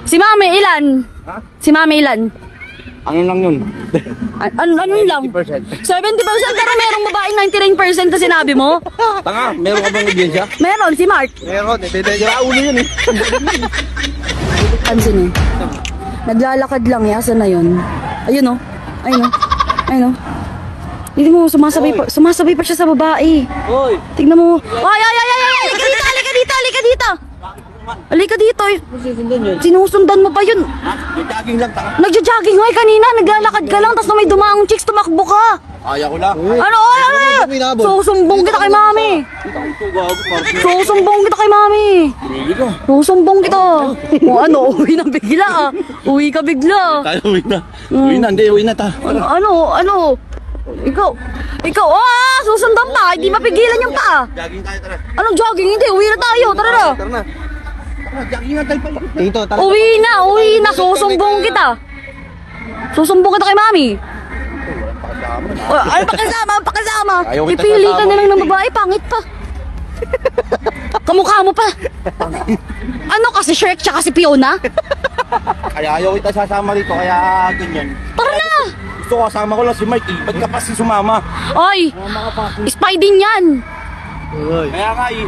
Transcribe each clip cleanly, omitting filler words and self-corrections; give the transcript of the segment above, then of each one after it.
Si Mami, ilan? Ha? Si Mami, ilan? Ano lang yun? Ano lang? 70%. 70% pero merong babaeng 99% na sinabi mo? Tanga, meron ka bang ebidensya? Meron, si Mark. Meron, ebidensya. Ulo yun eh. Pansin eh. Naglalakad lang eh. Asa na yun? Ayun o. Ayun o. Ayun o. Hindi mo, sumasabay pa siya sa babae. Hoy! Tignan mo. Ay! Halika dito! Halika dito! Halika dito! Halika dito! Susundan yun. Sinusundan mo pa yun. Jogging lang, tanga. Nagja-jogging nga eh kanina. Naglalakad ka lang. Tapos na may dumaang chicks, tumakbo ka. Kaya ko lang. Ano? Ay! Susumbong kita kay Mami. Susumbong kita kay Mami. Hindi ko. Susumbong kita. O ano, uwi na bigla ah. Uwi ka bigla. Tayo, uwi na. Uwi na ta. Ano? Ikaw, susundan pa. Hindi mapigilan yung pa. Jogging tayo, tara. Anong jogging? Hindi, uwi na tayo. Tara na. Tara na. Tara, jogging na tayo pala. Dito, tara. Uwi na. Susumbong kita. Susumbong kita kay Mami. Ano pakasama? Ayaw kita Pipili ka kasama. na lang ng babae, pangit pa. Kamukha mo pa. Ano kasi Shrek tsaka si Fiona? Kaya ayaw kita sasama rito, kaya ganyan. Tara na! Gusto ko kasama ko lang si Mike eh. Ba't ka pa si sumama? Oy! Spy din yan! Kaya nga eh.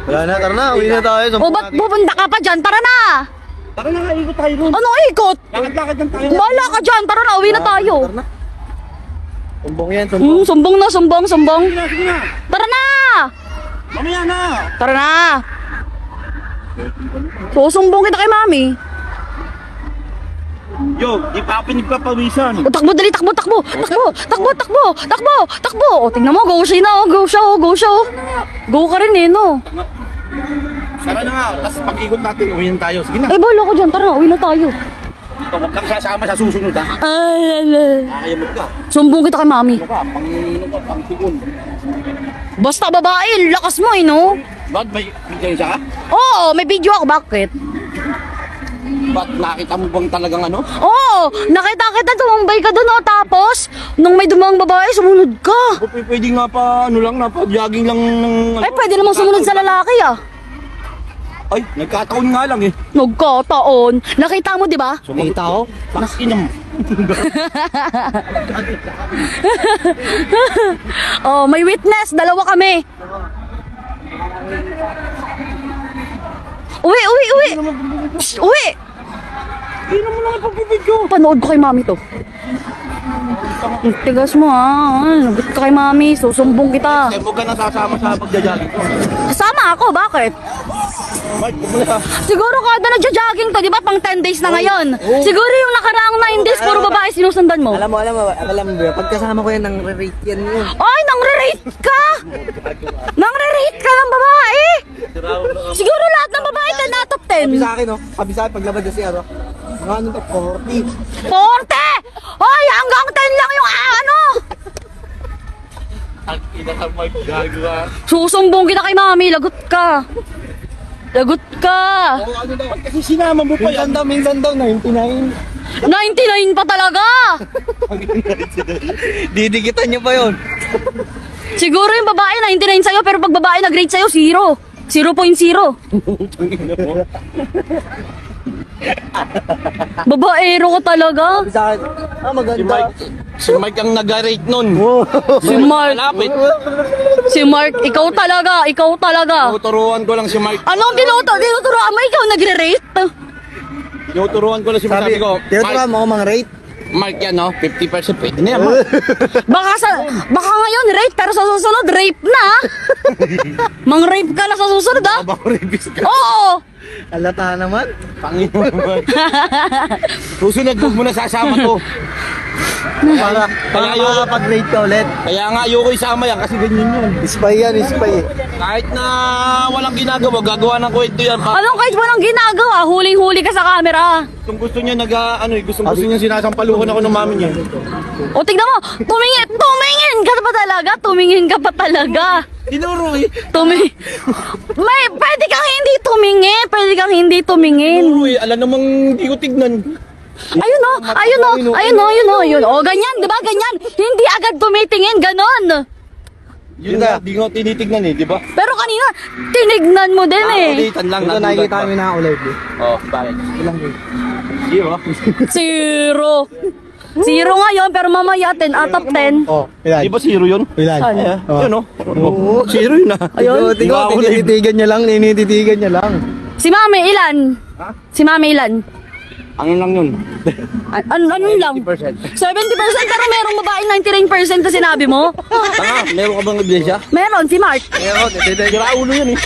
Wala na, tara na, uwi na tayo. O ba't pupunta ka pa dyan? Tara na! Tara na nga, ikot tayo ron. Ano ikot? Lakad-lakad lang tayo. Bahala ka dyan! Tara na, uwi na tayo! Tara na. Tumbong yan, tumbong. Sumbong na, sumbong. Sige na. Tara na! Mamaya na. Tara na! Susumbong kita kay Mami. Yo, di pa ako pinagpapawisan. O takbo, dali, takbo. O tingnan mo, go siya na, go siya. Go ka rin eh, no? Tara na nga, tapos pag-ikot natin, uwi na tayo. Sige na. Eh, bahala ko dyan, tara na, uwi na tayo. Huwag kang sasama sa susunod ha. Ay. Nakakayamot ka. Sumbong kita kay Mami. Ano ka, pang-tugon. Basta babae, lakas mo eh, no? Ba't may bigyan ka? Oo, may video ako, bakit? Ba't nakita mo bang talagang ano? Oo, nakita kita, tumambay ka doon, oh, tapos, nung may dumang babae, sumunod ka. Pwede nga pa, ano lang, jogging lang ng... Ay, pwede namang sumunod sa lalaki, ah. Ay, nagkataon nga lang eh. Nagkataon. Nakita mo, di ba? Sumita ko? Pakinam. Oh, may witness, dalawa kami. Uwi. Psst, uwi. Hindi naman lang ipapibidyo. Panood ko kay Mami to. Tigas mo ha. Lagot ka kay Mami, susumbong kita. Eh, huwag ka na sasama sa pagja-jogging ko. Kasama ako, bakit? Mike, huwag mo na. Siguro kada nagja-jogging to, di ba? Pang 10 days na ngayon. Siguro yung nakaraang 9 days, puro babae sinusundan mo. Alam mo, pagkasama ko yan, nang re-rate yan yun. Ay, nang-re-rate ka! Nang-re-rate ka ng babae! Siguro lahat ng babae ka na top 10. Sabi sa akin, oh. Sabi sa akin, paglabas niya si Aro, mga ano to, 40. 40! Ay, hanggang 10 lang yung ano! Ang ina ka, Mike, gagawa. Susumbong kita kay Mami, lagot ka. Lagot ka. O ano daw, kasi sinama mo pa yan. Minsan daw, 99. 99 pa talaga! Didikitan niyo pa yun. Siguro yung babae 99 sa'yo, pero pag babae nag-rate sa'yo, 0. 0.0. Babaero ka talaga. Sabi sa akin, maganda. Si Mike ang nag-rate nun. Si Mark. Malapit. Si Mark, ikaw talaga. Tuturuan ko lang si Mike. Anong tinuturoan mo? Ikaw nagre-rate? Tuturuan ko lang si Mike. Sabi ko, tinuturuan mo ako mga rate. Mark yan, no? 50% pwede na yan, Mark. Baka ngayon rate, pero sa susunod, rape na. Mang-rape ka na sa susunod, ah. Bako reviews ka. Oo. Alata naman. Panginoon naman. Susunod, huwag mo na sasama to. Para ayaw- makakapag-rate ka ulit. Kaya nga, ayoko isama yan kasi ganyan yun. Spy yan, spy. Kahit na walang ginagawa, gagawa ng kwento yan. Anong kahit walang ginagawa, huling-huli ka sa camera. Kung gusto niya gusto niya sinasampaluhan ako ng mami niya. O tingnan mo, tumingin ka pa talaga. Tinuro eh. Pwede kang hindi tumingin. Tinuro eh. Alam namang hindi ko tignan. Ayun o. O, ganyan, di ba? Ganyan. Hindi agad tumitingin, ganon. Yun nga, di nga tinitignan eh, di ba? Pero kanina, tinignan mo din eh. Ulitan lang, Ito nakikita kami na ulit. Oh, bakit? Ilang game? Di ba? Zero. Zero ngayon, pero mamaya 10 out of 10. Oh, ilan? Di ba zero yun? Ilan? Saan? Oh. Yun oh. Oo, zero yun ah. Ayun. Tingnan, Nakahuli. tinititigan niya lang. Si Mami, ilan? Ha? Si Mami, ilan? Ano lang yun? Ano lang? 70%. Pero merong babae 99% na sinabi mo? Tanga, meron ka bang ebidensya? Meron, si Mark. Sira ulo yun eh.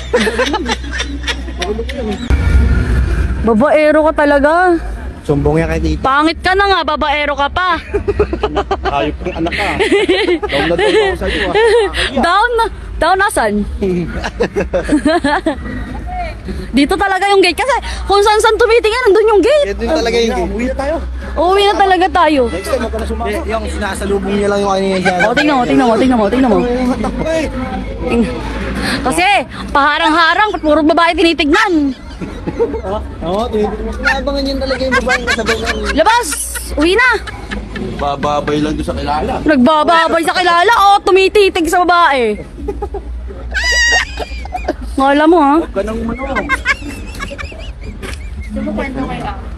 Babaero ka talaga. Sumbong niya kay tita. Pangit ka na nga, babaero ka pa. Ayop kang anak ka. Down na down ako sa'yo ah. Down na. Down nasan? Dito talaga yung gate. Kasi kung saan tumitingin, nandun yung gate. Ito yung talaga yung game. Uwi na tayo. Uuwi na talaga tayo. Next time, huwag ka na sumakot. Yung sinasalubong niya lang yung kanina siya. O, tingnan mo. Kasi, paharang-harang, puro babae tinitignan. Oo, tinabangan yun talaga yung babaeng kasabay namin. Labas! Uwi na! Bababay lang doon sa kilala. Nagbababay sa kilala o tumititig sa babae. Ngala mo ha? Huwag ka nang umano. Gusto mo kwento kayo?